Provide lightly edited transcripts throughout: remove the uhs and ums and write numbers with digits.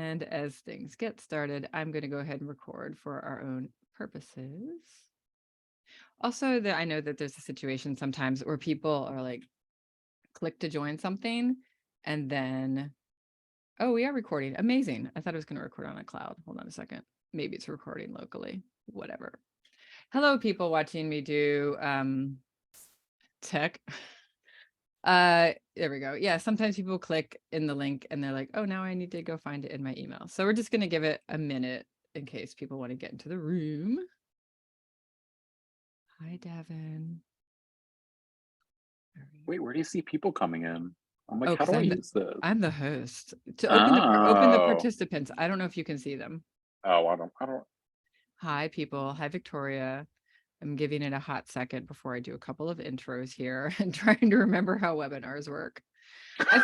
And as things get started, I'm going to go ahead and record for our own purposes. Also, I know that there's a situation sometimes where people are like, click to join something, and then, oh, we are recording. Amazing. I thought I was going to record on a cloud. Hold on a second. Maybe it's recording locally. Whatever. Hello, people watching me do tech. There we go. Yeah, sometimes people click in the link and they're like, oh, now I need to go find it in my email. So we're just going to give it a minute in case people want to get into the room. Hi, Devin. Wait, where do you see people coming in? I'm like, Oh, how do I use this? I'm the host. To open the Oh. participants. I don't know if you can see them. Oh, I don't. Hi, people. Hi, Victoria. I'm giving it a hot second before I do a couple of intros here and trying to remember how webinars work. I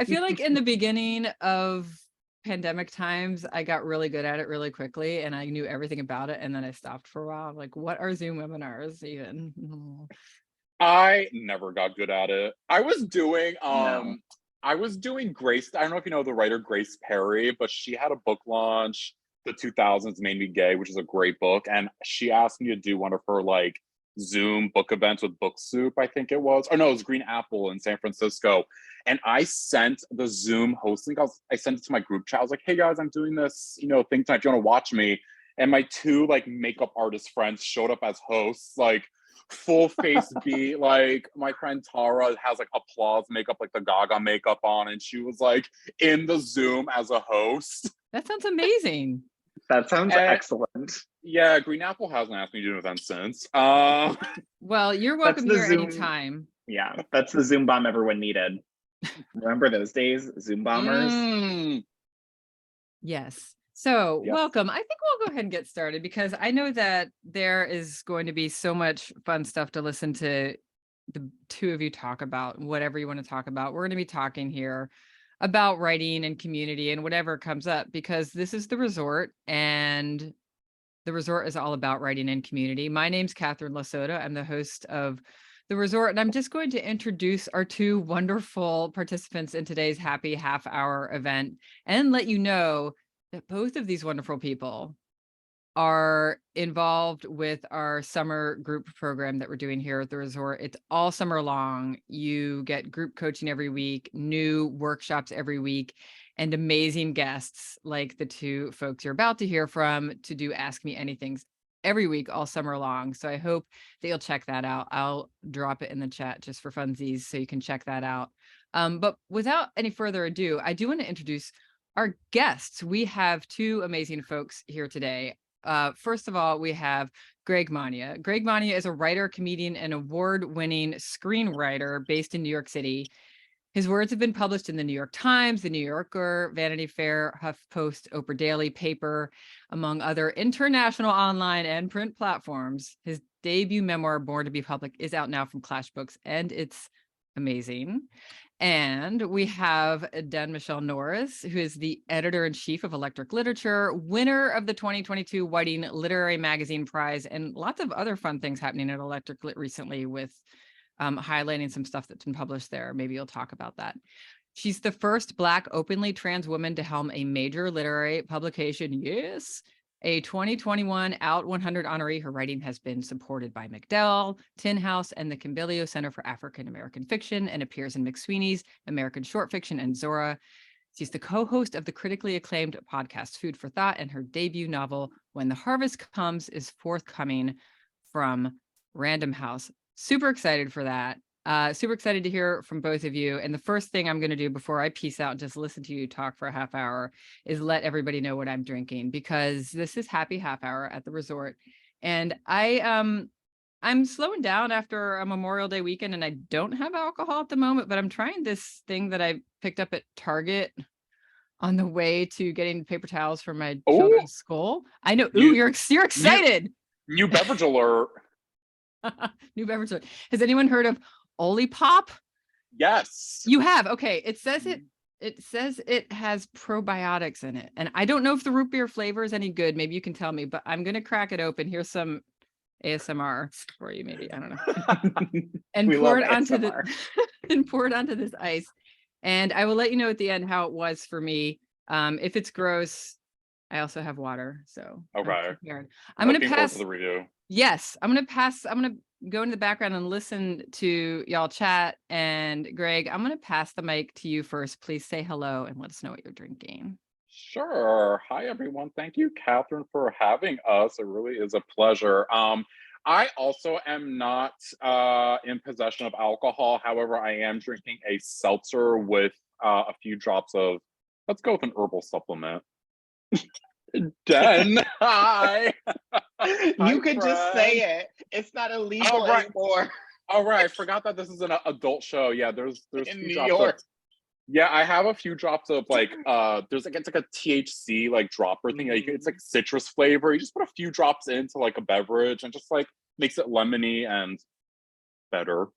feel like in the beginning of pandemic times, I got really good at it really quickly and I knew everything about it. And then I stopped for a while. I'm like, what are Zoom webinars even? I never got good at it. I was doing No. Grace. I don't know if you know the writer Grace Perry, but she had a book launch, The 2000s Made Me Gay, which is a great book. And she asked me to do one of her like Zoom book events with Book Soup, I think it was. Or no, it was Green Apple in San Francisco. And I sent the Zoom hosting. I sent it to my group chat. I was like, hey guys, I'm doing this, thing tonight. If you want to watch me. And my two like makeup artist friends showed up as hosts, like full face beat. Like my friend Tara has like applause makeup, like the Gaga makeup on, and she was like in the Zoom as a host. That sounds amazing. That sounds excellent. Yeah, Green Apple hasn't asked me to do an event since. Well, you're welcome here Zoom, anytime. Yeah, that's the Zoom bomb everyone needed. Remember those days, Zoom bombers? Yes. So Yes. welcome. I think we'll go ahead and get started because I know that there is going to be so much fun stuff to listen to the two of you talk about, whatever you want to talk about. We're going to be talking here about writing and community and whatever comes up, because this is the resort and the resort is all about writing and community. My name's Catherine LaSota. I'm the host of the resort, and I'm just going to introduce our two wonderful participants in today's happy half-hour event and let you know that both of these wonderful people are involved with our summer group program that we're doing here at the resort. It's all summer long. You get group coaching every week, new workshops every week, and amazing guests like the two folks you're about to hear from to do Ask Me Anythings every week all summer long. So I hope that you'll check that out. I'll drop it in the chat just for funsies so you can check that out. But without any further ado, I do want to introduce our guests. We have two amazing folks here today. First of all, we have Greg Mania. Greg Mania is a writer, comedian, and award-winning screenwriter based in New York City. His words have been published in the New York Times, the New Yorker, Vanity Fair, HuffPost, Oprah Daily, Paper, among other international online and print platforms. His debut memoir, Born to be Public, is out now from Clash Books, and it's amazing. And we have Denne Michele Norris, who is the editor-in-chief of Electric Literature, winner of the 2022 Whiting Literary Magazine Prize, and lots of other fun things happening at Electric Lit recently with highlighting some stuff that's been published there. Maybe you'll talk about that. She's the first Black openly trans woman to helm a major literary publication. Yes. A 2021 Out 100 honoree. Her writing has been supported by MacDowell, Tin House, and the Cambilio Center for African American Fiction, and appears in McSweeney's American Short Fiction and Zora. She's the co-host of the critically acclaimed podcast Food for Thought, and her debut novel, When the Harvest Comes, is forthcoming from Random House. Super excited for that. Super excited to hear from both of you. And the first thing I'm going to do before I peace out and just listen to you talk for a half hour is let everybody know what I'm drinking, because this is happy half hour at the resort. And I'm slowing down after a Memorial Day weekend and I don't have alcohol at the moment, but I'm trying this thing that I picked up at Target on the way to getting paper towels for my children's school. I know. You're excited. New beverage alert. New beverage. Has anyone heard of Olipop? Yes. You have. Okay. It says it has probiotics in it. And I don't know if the root beer flavor is any good. Maybe you can tell me, but I'm going to crack it open. Here's some ASMR for you, maybe. I don't know. And pour it onto this ice. And I will let you know at the end how it was for me. If it's gross, I also have water, so I'm Okay. prepared. I'm gonna Looking forward pass. to the review. Yes, I'm gonna go into the background and listen to y'all chat. And Greg, I'm gonna pass the mic to you first. Please say hello and let us know what you're drinking. Sure. Hi, everyone. Thank you, Catherine, for having us. It really is a pleasure. I also am not in possession of alcohol. However, I am drinking a seltzer with a few drops of, let's go with an herbal supplement. Den, hi. You could just friend. say it. It's not illegal Oh, right. anymore All right, I forgot that this is an adult show. Yeah, there's a in few New drops York. of, yeah, I have a few drops of like there's like, it's like a THC like dropper thing. Like, it's like citrus flavor. You just put a few drops into like a beverage and just like makes it lemony and better.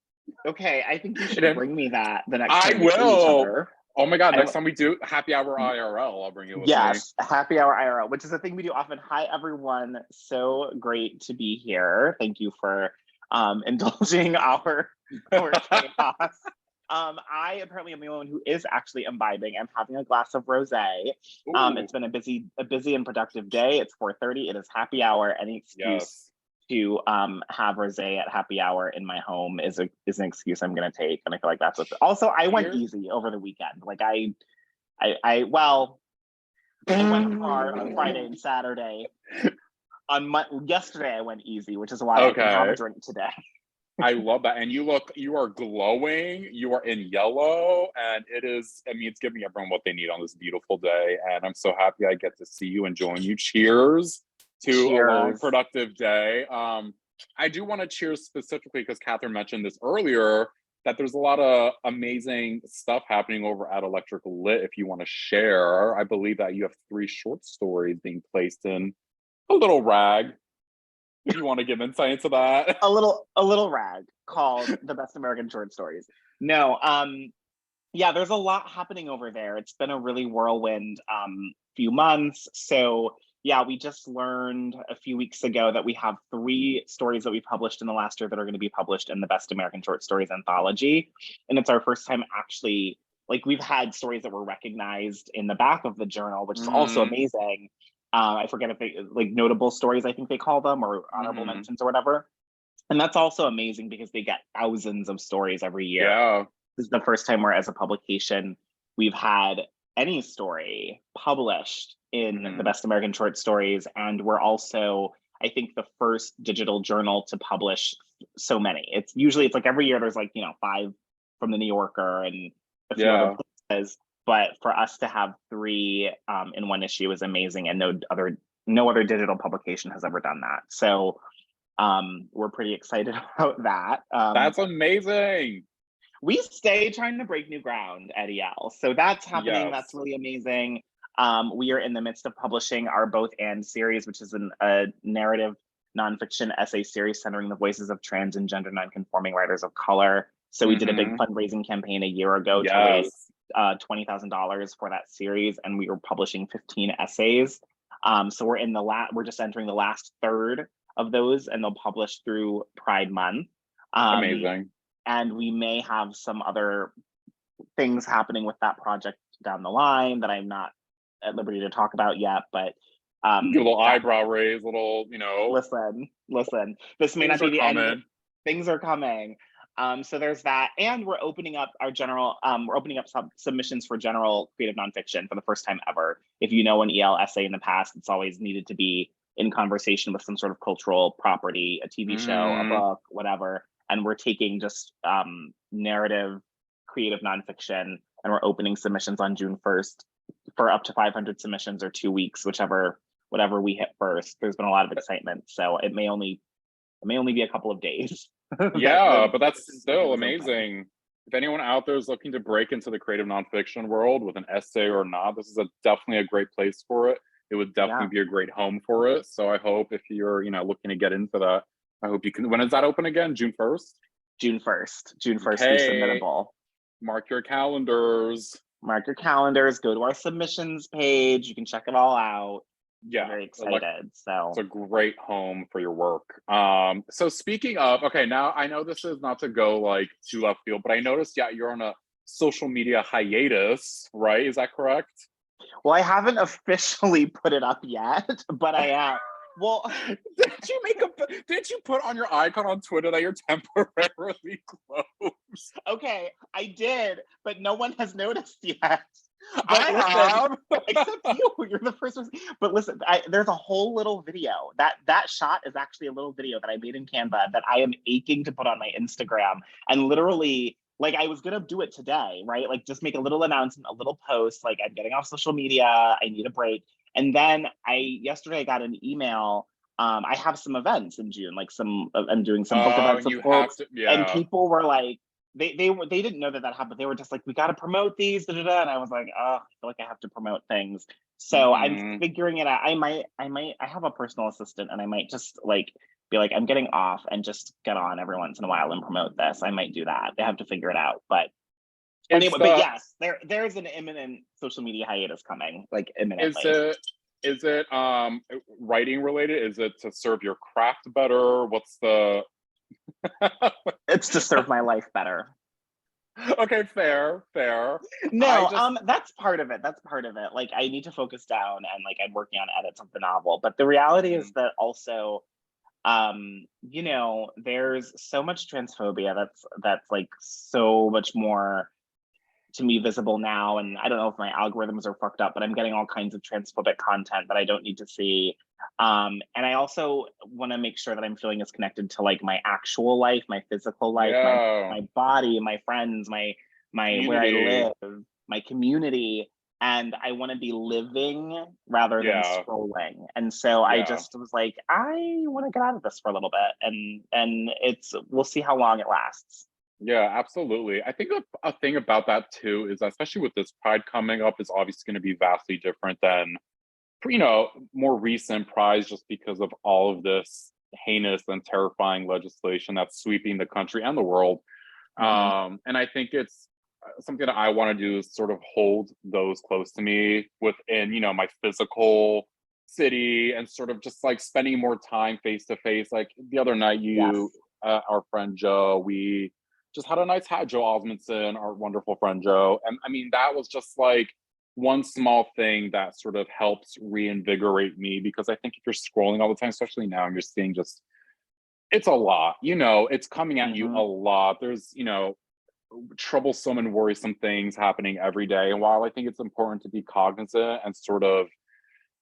Okay, I think you should then- bring me that the next I time we see each will. other. Oh my god, I next don't- time we do happy hour IRL, I'll bring it with me. Yes, happy hour IRL, which is a thing we do often. Hi, everyone. So great to be here. Thank you for indulging our chaos. I apparently am the only one who is actually imbibing. I'm having a glass of rosé. It's been a busy and productive day. It's 4:30. It is happy hour. Any excuse to have rosé at happy hour in my home is an excuse I'm going to take, and I feel like that's what. Also, I went easy over the weekend. Like I went hard on Friday and Saturday. Yesterday I went easy, which is why I can have a drink today. I love that. And you are glowing, you are in yellow, and it's giving everyone what they need on this beautiful day. And I'm so happy I get to see you and join you. Cheers to a long, productive day. I do want to cheers specifically because Catherine mentioned this earlier, that there's a lot of amazing stuff happening over at Electric Lit. If you want to share, I believe that you have 3 short stories being placed in a little rag. If you want to give insight into that. A little rag called The Best American Short Stories. No, yeah, there's a lot happening over there. It's been a really whirlwind few months. So yeah, we just learned a few weeks ago that we have 3 stories that we published in the last year that are going to be published in the Best American Short Stories anthology. And it's our first time actually, like, we've had stories that were recognized in the back of the journal, which is also amazing. I forget if they, like, notable stories, I think they call them, or honorable mentions or whatever. And that's also amazing because they get thousands of stories every year. Yeah. This is the first time where, as a publication, we've had any story published in the Best American Short Stories. And we're also, I think, the first digital journal to publish so many. It's like every year there's like, 5 from the New Yorker and a few other places. But for us to have 3 in one issue is amazing, and no other digital publication has ever done that. So we're pretty excited about that. That's amazing. We stay trying to break new ground at EL, so that's happening. That's really amazing. We are in the midst of publishing our Both And series, which is a narrative nonfiction essay series centering the voices of trans and gender nonconforming writers of color. So we did a big fundraising campaign a year ago to raise $20,000 for that series, and we were publishing 15 essays. So we're just entering the last third of those, and they'll publish through Pride Month. Amazing. And we may have some other things happening with that project down the line that I'm not at liberty to talk about yet, but a little eyebrow raise, listen, this may not be the end. Things are coming. So there's that, and we're opening up submissions for general creative nonfiction for the first time ever. If you know an EL essay in the past, it's always needed to be in conversation with some sort of cultural property, a TV show, a book, whatever. And we're taking just narrative creative nonfiction, and we're opening submissions on June 1st for up to 500 submissions, or 2 weeks, whatever we hit first. There's been a lot of excitement, so it may only be a couple of days. Yeah, but that's still amazing. If anyone out there is looking to break into the creative nonfiction world with an essay or not, this is definitely a great place for it. It would definitely be a great home for it. So I hope if you're looking to get into that, I hope you can. When is that open again? June 1st? June 1st. Okay. Resubmittable. Mark your calendars. Go to our submissions page. You can check it all out. Yeah, I'm very excited. So it's a great home for your work. So speaking of, okay, now I know this is not to go like too left field, but I noticed, you're on a social media hiatus, right? Is that correct? Well, I haven't officially put it up yet, but I am. Well, did you put on your icon on Twitter that you're temporarily closed? okay, I did, but no one has noticed yet. But I have. except you. You're the first person. But listen, there's a whole little video. That shot is actually a little video that I made in Canva that I am aching to put on my Instagram. And literally, like, I was gonna do it today, right? Like, just make a little announcement, a little post, like, I'm getting off social media, I need a break. And then yesterday I got an email. I have some events in June, like I'm doing some book events with folks, and people were like, they didn't know that happened. They were just like, we got to promote these, da, da, da. And I was like, oh, I feel like I have to promote things. So I'm figuring it out. I have a personal assistant, and I might just like be like, I'm getting off and just get on every once in a while and promote this. I might do that. They have to figure it out. But anyway, but yes, there's an imminent social media hiatus coming, like imminently. Is it writing related? Is it to serve your craft better? What's the It's to serve my life better. Okay, fair. No, that's part of it. Like, I need to focus down, and like, I'm working on edits of the novel. But the reality is that also, you know, there's so much transphobia that's like so much more to me visible now. And I don't know if my algorithms are fucked up, but I'm getting all kinds of transphobic content that I don't need to see. And I also want to make sure that I'm feeling as connected to like my actual life, my physical life, my body, my friends, my where I live, my community. And I want to be living rather than scrolling. And so I just was like, I want to get out of this for a little bit, and we'll see how long it lasts. Yeah, absolutely. I think a thing about that too is, especially with this Pride coming up, is obviously going to be vastly different than, you know, more recent Prides, just because of all of this heinous and terrifying legislation that's sweeping the country and the world. And I think it's something that I want to do is sort of hold those close to me within, you know, my physical city, and sort of just like spending more time face to face. Like the other night, our friend Joe, we just had a nice hat, Joe Osmondson, our wonderful friend Joe. And I mean, that was just like one small thing that sort of helps reinvigorate me, because I think if you're scrolling all the time, especially now, and you're seeing just, it's a lot, you know, it's coming at you a lot. There's, you know, troublesome and worrisome things happening every day. And while I think it's important to be cognizant and sort of,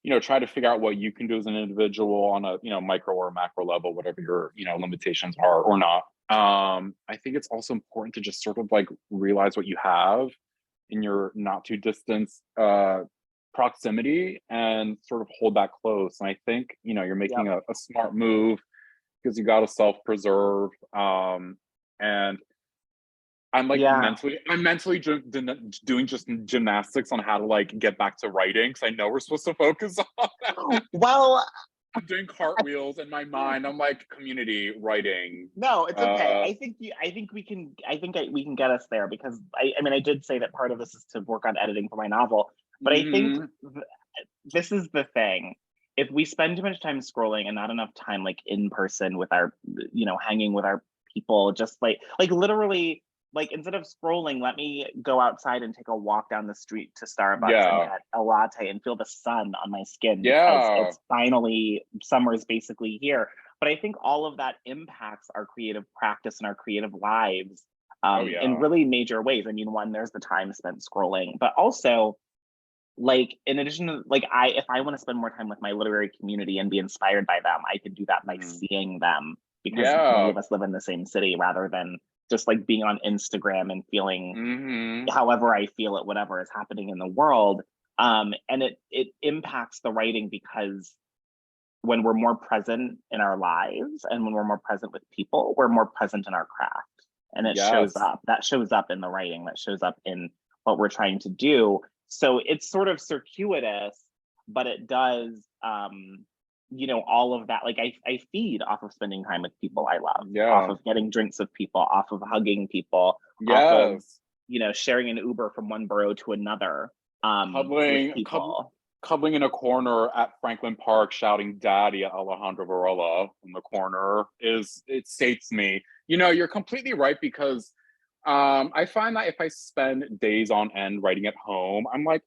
you know, try to figure out what you can do as an individual on a, you know, micro or macro level, whatever your, you know, limitations are or not. I think it's also important to just sort of like realize what you have in your not too distant proximity, and sort of hold that close. And I think, you know, you're making a smart move, because you got to self-preserve. And I'm like mentally doing just gymnastics on how to like get back to writing, because I know we're supposed to focus on that. Well, I'm doing cartwheels in my mind. I'm like, community writing. No, it's okay. I think we can get us there, because I mean, I did say that part of this is to work on editing for my novel, but I think this is the thing. If we spend too much time scrolling and not enough time like in person with our, you know, hanging with our people, just like literally, like, instead of scrolling, let me go outside and take a walk down the street to Starbucks and get a latte and feel the sun on my skin, because it's finally, summer is basically here. But I think all of that impacts our creative practice and our creative lives in really major ways. I mean, one, there's the time spent scrolling, but also, like, in addition to, like, if I want to spend more time with my literary community and be inspired by them, I can do that by seeing them, because many of us live in the same city, rather than just like being on Instagram and feeling however I feel at whatever is happening in the world. And it impacts the writing, because when we're more present in our lives and when we're more present with people, we're more present in our craft. And it shows up. That shows up in the writing, that shows up in what we're trying to do. So it's sort of circuitous, but it does, you know, all of that. Like, I feed off of spending time with people I love, off of getting drinks with people, off of hugging people, off of, you know, sharing an Uber from one borough to another. Cuddling in a corner at Franklin Park, shouting "Daddy" at Alejandro Varela in the corner it sates me. You know, you're completely right, because I find that if I spend days on end writing at home, I'm like,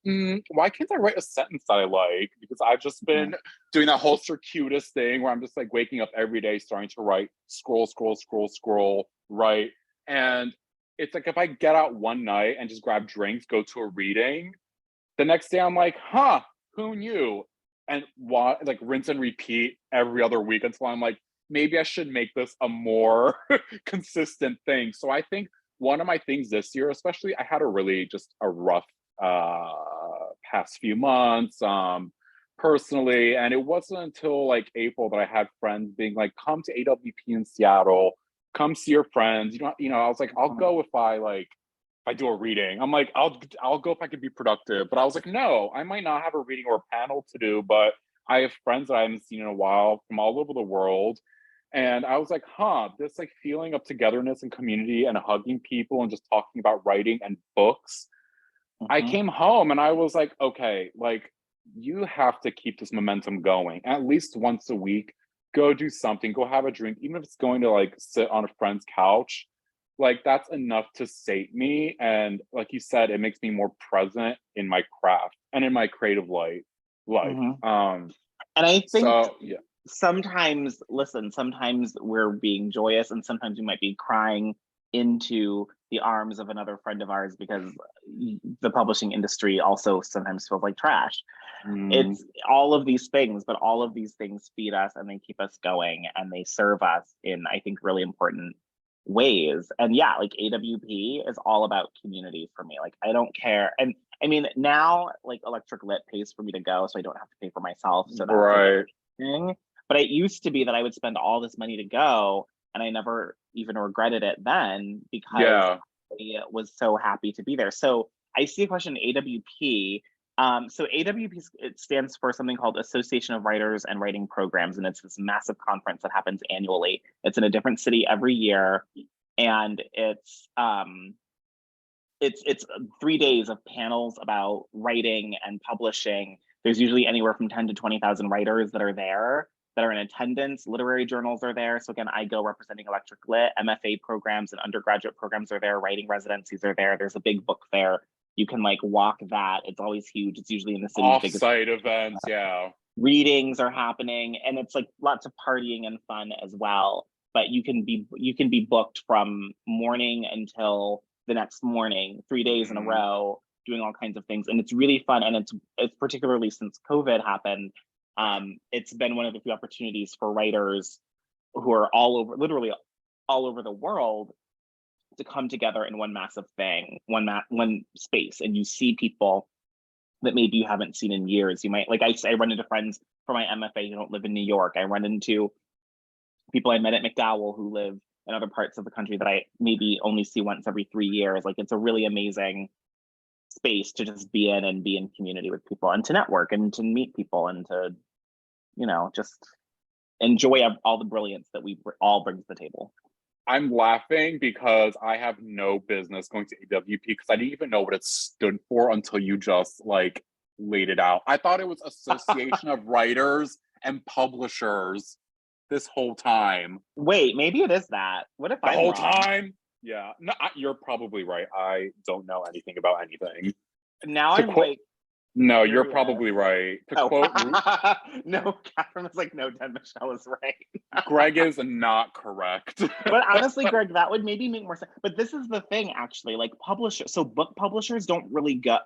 why can't I write a sentence that I like? Because I've just been doing that whole circuitous thing where I'm just like waking up every day, starting to write, scroll, write. And it's like if I get out one night and just grab drinks, go to a reading, the next day I'm like, who knew? And like rinse and repeat every other week until I'm like, maybe I should make this a more consistent thing. So I think one of my things this year, especially, I had a really just a rough past few months personally, and it wasn't until like April that I had friends being like, come to AWP in Seattle, come see your friends. I was like, I'll go if I do a reading. I'm like, I'll go if I can be productive. But I was like, no, I might not have a reading or a panel to do, but I have friends that I haven't seen in a while from all over the world. And I was like, this like feeling of togetherness and community and hugging people and just talking about writing and books. I came home and I was like, okay, like you have to keep this momentum going at least once a week. Go do something, go have a drink, even if it's going to like sit on a friend's couch. Like that's enough to sate me. And like you said, it makes me more present in my craft and in my creative life. And I think so, yeah. Sometimes we're being joyous and sometimes we might be crying into the arms of another friend of ours because the publishing industry also sometimes feels like trash. It's all of these things, but all of these things feed us and they keep us going and they serve us in, I think, really important ways. And yeah, like AWP is all about community for me. Like I don't care. And I mean, now like Electric Lit pays for me to go, so I don't have to pay for myself. So that's right. Thing. But it used to be that I would spend all this money to go and I never even regretted it then because I was so happy to be there. So I see a question AWP. So AWP, it stands for something called Association of Writers and Writing Programs, and it's this massive conference that happens annually. It's in a different city every year, and it's 3 days of panels about writing and publishing. There's usually anywhere from 10 to 20,000 writers that are there, that are in attendance. Literary journals are there. So again, I go representing Electric Lit. MFA programs and undergraduate programs are there. Writing residencies are there. There's a big book fair. You can like walk that. It's always huge. It's usually in the city's off-site events, yeah. Readings are happening, and it's like lots of partying and fun as well. But you can be booked from morning until the next morning, 3 days in a row, doing all kinds of things, and it's really fun. And it's particularly since COVID happened, it's been one of the few opportunities for writers who are literally all over the world to come together in one massive thing, one space, and you see people that maybe you haven't seen in years. You might, like I run into friends from my MFA who don't live in New York. I run into people I met at McDowell who live in other parts of the country that I maybe only see once every 3 years. Like it's a really amazing space to just be in and be in community with people and to network and to meet people and to, just enjoy all the brilliance that we all bring to the table. I'm laughing because I have no business going to AWP because I didn't even know what it stood for until you just like laid it out. I thought it was Association of Writers and Publishers this whole time. Wait, maybe it is that. What if the whole time? Yeah, no, you're probably right. I don't know anything about anything. Now I'm like, no, you're probably right. To quote no, Catherine was like, no, Denne Michele is right. Greg is not correct. But honestly, Greg, that would maybe make more sense. But this is the thing, actually, like publishers. So book publishers don't really go.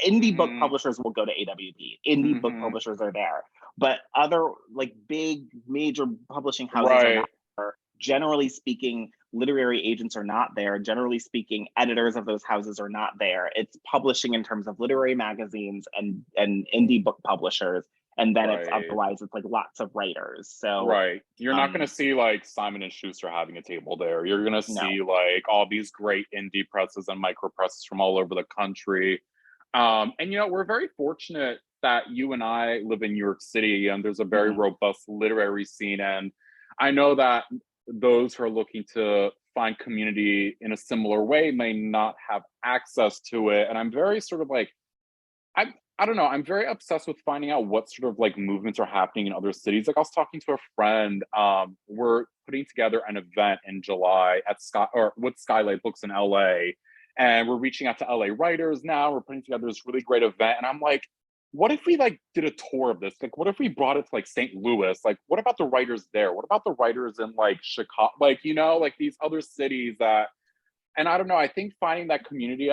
Indie book publishers will go to AWP. Indie book publishers are there, but other like big major publishing houses are not there. Generally speaking, literary agents are not there. Generally speaking, editors of those houses are not there. It's publishing in terms of literary magazines and indie book publishers. And then it's otherwise it's like lots of writers. So you're not going to see like Simon and Schuster having a table there. You're going to see like all these great indie presses and micro presses from all over the country. And we're very fortunate that you and I live in New York City, and there's a very robust literary scene. And I know that those who are looking to find community in a similar way may not have access to it. And I'm very sort of like, I don't know. I'm very obsessed with finding out what sort of like movements are happening in other cities. Like I was talking to a friend. We're putting together an event in July at with Skylight Books in LA, and we're reaching out to LA writers now. We're putting together this really great event, and I'm like, what if we like did a tour of this? Like, what if we brought it to like St. Louis? Like, what about the writers there? What about the writers in like Chicago? Like, like these other cities that. And I don't know. I think finding that community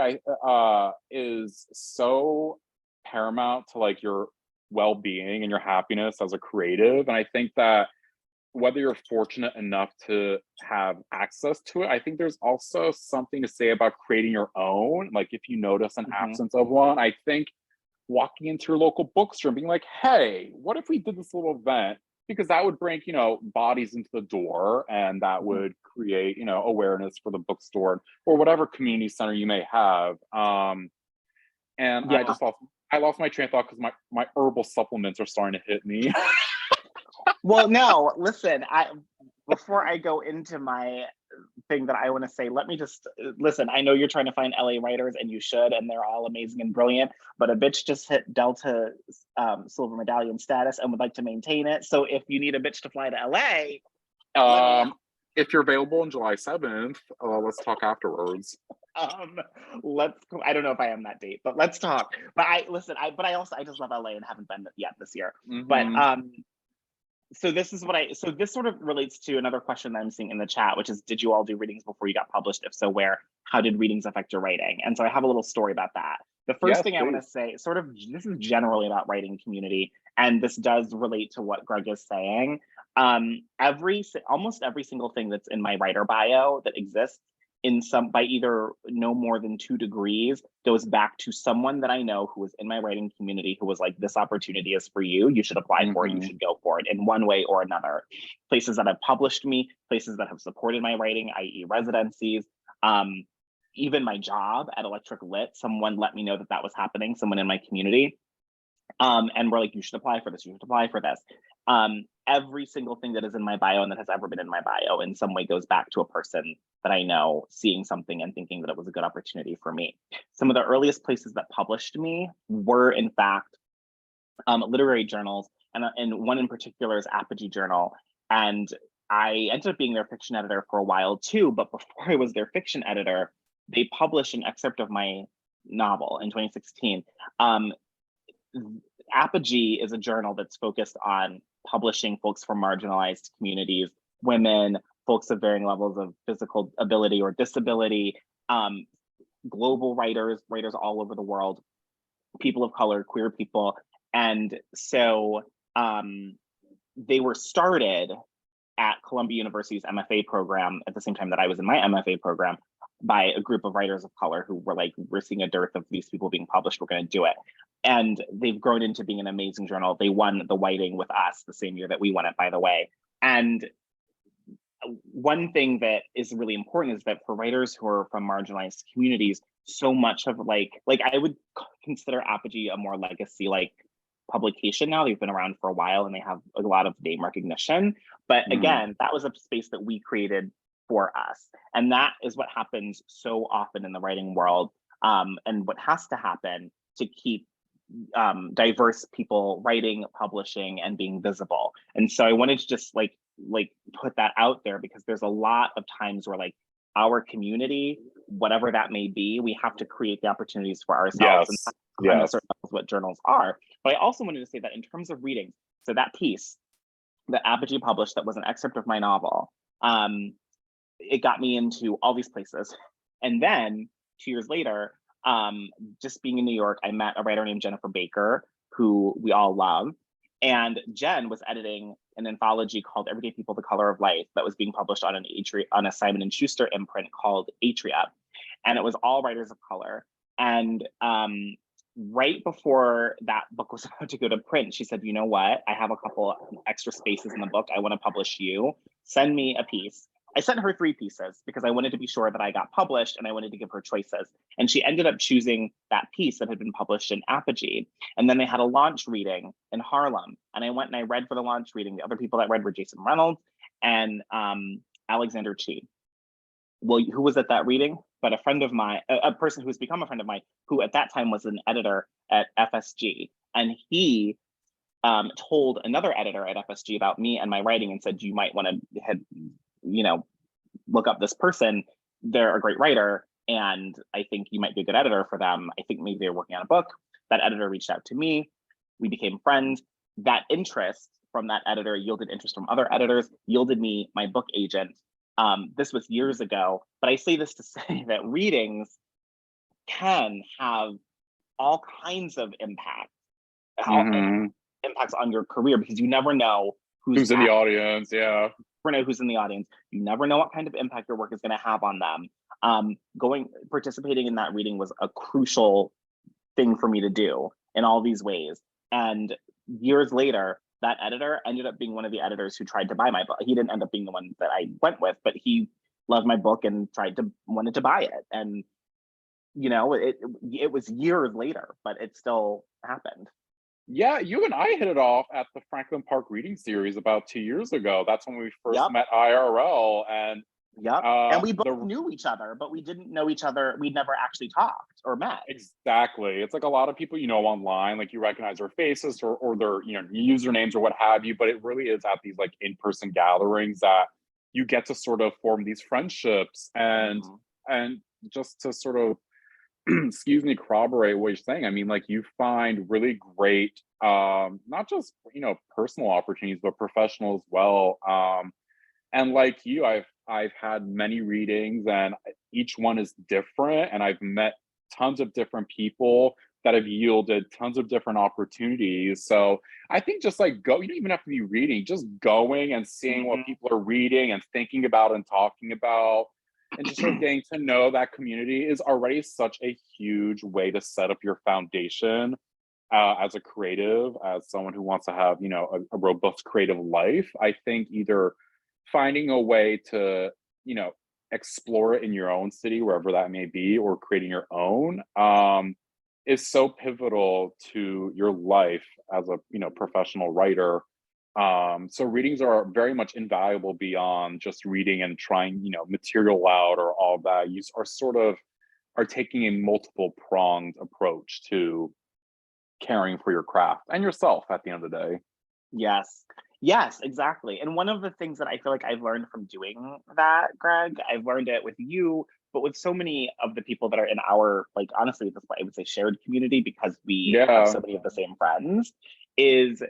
is so paramount to like your well-being and your happiness as a creative. And I think that whether you're fortunate enough to have access to it, I think there's also something to say about creating your own. Like if you notice an absence of one, I think walking into your local bookstore and being like, hey, what if we did this little event? Because that would bring, bodies into the door, and that would create, awareness for the bookstore or whatever community center you may have. And Yeah. I lost my train of thought because my herbal supplements are starting to hit me. Well, no, listen, before I go into my thing that I want to say, let me just listen. I know you're trying to find LA writers, and you should, and they're all amazing and brilliant, but a bitch just hit Delta silver medallion status and would like to maintain it. So if you need a bitch to fly to LA, if you're available on July 7th, let's talk afterwards. I don't know if I am that date, but let's talk. But I just love LA and haven't been yet this year. But so this sort of relates to another question that I'm seeing in the chat, which is, did you all do readings before you got published? If so, where? How did readings affect your writing? And so I have a little story about that. The first thing I want to say, this is generally about writing community, and this does relate to what Greg is saying. Almost every single thing that's in my writer bio that exists by either no more than 2 degrees goes back to someone that I know who was in my writing community who was like, this opportunity is for you. You should apply for it. You should go for it in one way or another. Places that have published me, places that have supported my writing, i.e. residencies, even my job at Electric Lit, someone let me know that was happening, someone in my community. And we're like, you should apply for this. You should apply for this. Every single thing that is in my bio and that has ever been in my bio in some way goes back to a person that I know seeing something and thinking that it was a good opportunity for me. Some of the earliest places that published me were, in fact, literary journals, and one in particular is Apogee Journal. And I ended up being their fiction editor for a while too, but before I was their fiction editor, they published an excerpt of my novel in 2016. Apogee is a journal that's focused on publishing folks from marginalized communities, women, folks of varying levels of physical ability or disability, global writers all over the world, people of color, queer people. And so they were started at Columbia University's MFA program at the same time that I was in my MFA program by a group of writers of color who were like, we're seeing a dearth of these people being published, we're going to do it. And they've grown into being an amazing journal. They won the Whiting with us the same year that we won it, by the way. And one thing that is really important is that for writers who are from marginalized communities, so much of like I would consider Apogee a more legacy publication now. They've been around for a while and they have a lot of name recognition. But again, that was a space that we created for us. And that is what happens so often in the writing world, and what has to happen to keep diverse people writing, publishing, and being visible. And so I wanted to just put that out there, because there's a lot of times where our community, whatever that may be, we have to create the opportunities for ourselves. And that's what journals are. But I also wanted to say that in terms of reading, so that piece that Apogee published that was an excerpt of my novel, it got me into all these places. And then 2 years later, just being in New York, I met a writer named Jennifer Baker, who we all love. And Jen was editing an anthology called Everyday People, The Color of Life that was being published on a Simon & Schuster imprint called Atria. And it was all writers of color. And right before that book was about to go to print, she said, you know what? I have a couple extra spaces in the book. I want to publish you. Send me a piece. I sent her 3 pieces because I wanted to be sure that I got published and I wanted to give her choices. And she ended up choosing that piece that had been published in Apogee. And then they had a launch reading in Harlem. And I went and I read for the launch reading. The other people that read were Jason Reynolds and Alexander Chi. Well, who was at that reading? but a friend of mine, a person who's become a friend of mine, who at that time was an editor at FSG, and he told another editor at FSG about me and my writing and said, you might want to look up this person. They're a great writer, and I think you might be a good editor for them. I think maybe they're working on a book. That editor reached out to me. We became friends. That interest from that editor yielded interest from other editors, yielded me my book agent. This was years ago, but I say this to say that readings can have all kinds of impact, impacts on your career, because you never know who's in the audience. Yeah. You never know who's in the audience. You never know what kind of impact your work is going to have on them. Participating in that reading was a crucial thing for me to do in all these ways. And years later, that editor ended up being one of the editors who tried to buy my book. He didn't end up being the one that I went with, but he loved my book and wanted to buy it. And it was years later, but it still happened. Yeah, you and I hit it off at the Franklin Park Reading Series about 2 years ago. That's when we first met IRL. And and we both knew each other, but we didn't know each other. We'd never actually talked or met. Exactly. It's like a lot of people online, like you recognize their faces or their usernames or what have you, but it really is at these like in-person gatherings that you get to sort of form these friendships and just to sort of corroborate what you're saying. I mean, like you find really great not just personal opportunities but professional as well. And like you, I've had many readings and each one is different, and I've met tons of different people that have yielded tons of different opportunities. So I think just like you don't even have to be reading, just going and seeing what people are reading and thinking about and talking about, and just sort of getting to know that community is already such a huge way to set up your foundation as a creative, as someone who wants to have a robust creative life. I think either finding a way to explore it in your own city, wherever that may be, or creating your own is so pivotal to your life as a professional writer. So readings are very much invaluable beyond just reading and trying material out or all of that. You are taking a multiple pronged approach to caring for your craft and yourself at the end of the day. Yes, exactly. And one of the things that I feel like I've learned from doing that, Greg, I've learned it with you, but with so many of the people that are in our, like, honestly, at this point, I would say shared community, because we have so many of the same friends, is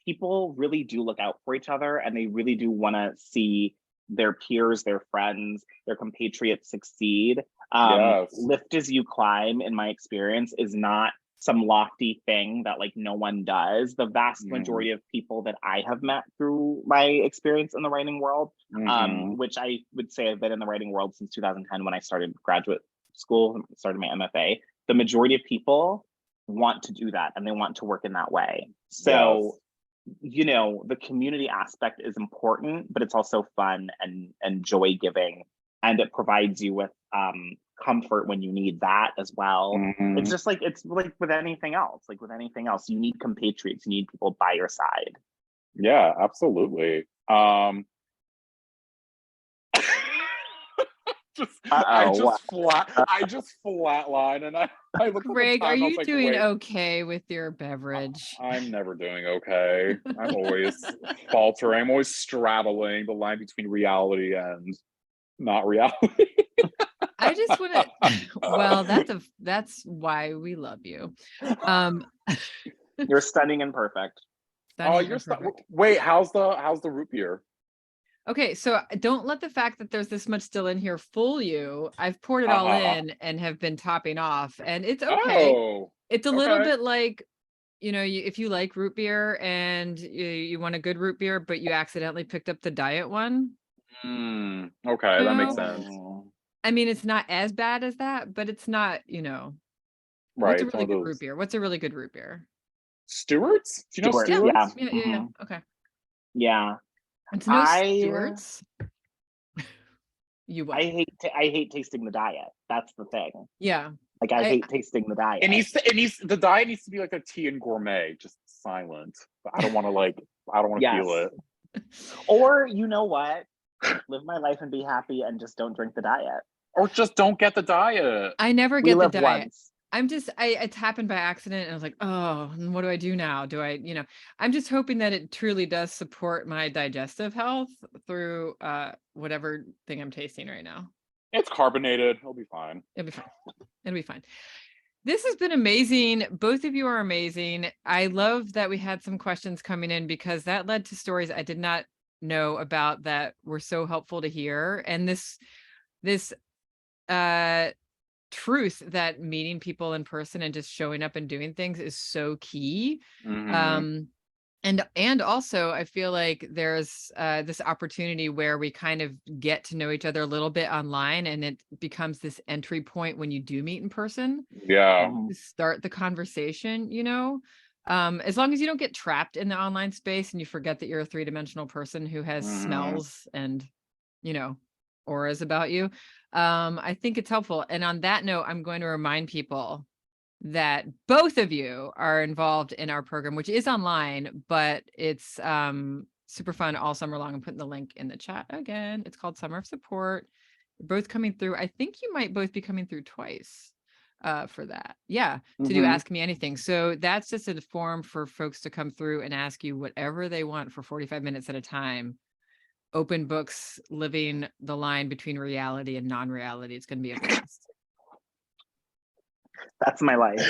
people really do look out for each other, and they really do want to see their peers, their friends, their compatriots succeed. Lift as you climb, in my experience, is not some lofty thing that like no one does. The vast majority of people that I have met through my experience in the writing world, which I would say I've been in the writing world since 2010 when I started graduate school, started my MFA. The majority of people want to do that, and they want to work in that way. So, the community aspect is important, but it's also fun and joy giving, and it provides you with comfort when you need that as well. It's just like, it's like with anything else, you need compatriots, you need people by your side. Yeah, absolutely. I just flatline, and I look. Greg, are you doing okay with your beverage? I'm never doing okay. I'm always faltering. I'm always straddling the line between reality and not reality. I just want to. Well, that's why we love you. You're stunning and perfect. Wait, how's the root beer? Okay, so don't let the fact that there's this much still in here fool you. I've poured it all in and have been topping off, and it's okay. It's a little bit like, if you like root beer and you want a good root beer, but you accidentally picked up the diet one. Okay, that makes sense. I mean, it's not as bad as that, but it's not, Right. What's a really good root beer? What's a really good root beer? Stewart's? Do you know Stewart's? Yeah. Okay. Yeah. It's no Stewart's. I hate tasting the diet. That's the thing. Yeah. Like I hate tasting the diet. The diet needs to be like a tea and gourmet, just silent. I don't want to feel it. Or you know what? Live my life and be happy and just don't drink the diet. Or just don't get the diet. I never We get the live diet. once. I'm just, it's happened by accident. And I was like, oh, and what do I do now? I'm just hoping that it truly does support my digestive health through whatever thing I'm tasting right now. It's carbonated. It'll be fine. It'll be fine. It'll be fine. This has been amazing. Both of you are amazing. I love that we had some questions coming in because that led to stories I did not know about that were so helpful to hear. And this truth that meeting people in person and just showing up and doing things is so key. Mhm. And also I feel like there's this opportunity where we kind of get to know each other a little bit online, and it becomes this entry point when you do meet in person Yeah. to start the conversation, as long as you don't get trapped in the online space and you forget that you're a three-dimensional person who has Mhm. smells and auras about you. I think it's helpful. And on that note, I'm going to remind people that both of you are involved in our program, which is online, but it's super fun all summer long. I'm putting the link in the chat again. It's called Summer of Support. You're both coming through. I think you might both be coming through twice for that. Yeah, to do Ask Me Anything. So that's just a forum for folks to come through and ask you whatever they want for 45 minutes at a time. Open books, living the line between reality and non-reality. It's going to be a blast. That's my life.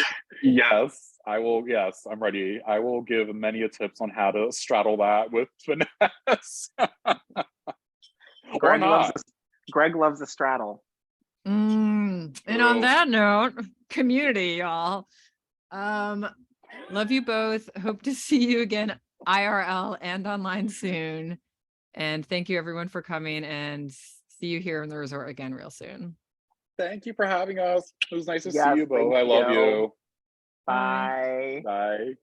Yes, I will. Yes, I'm ready. I will give many a tips on how to straddle that with finesse. Or not. Greg loves a straddle. And on that note, community, y'all. Love you both. Hope to see you again IRL and online soon. And thank you everyone for coming, and see you here in the resort again real soon. Thank you for having us. It was nice to see Yes, you both. thank I love you. you. Bye. Bye.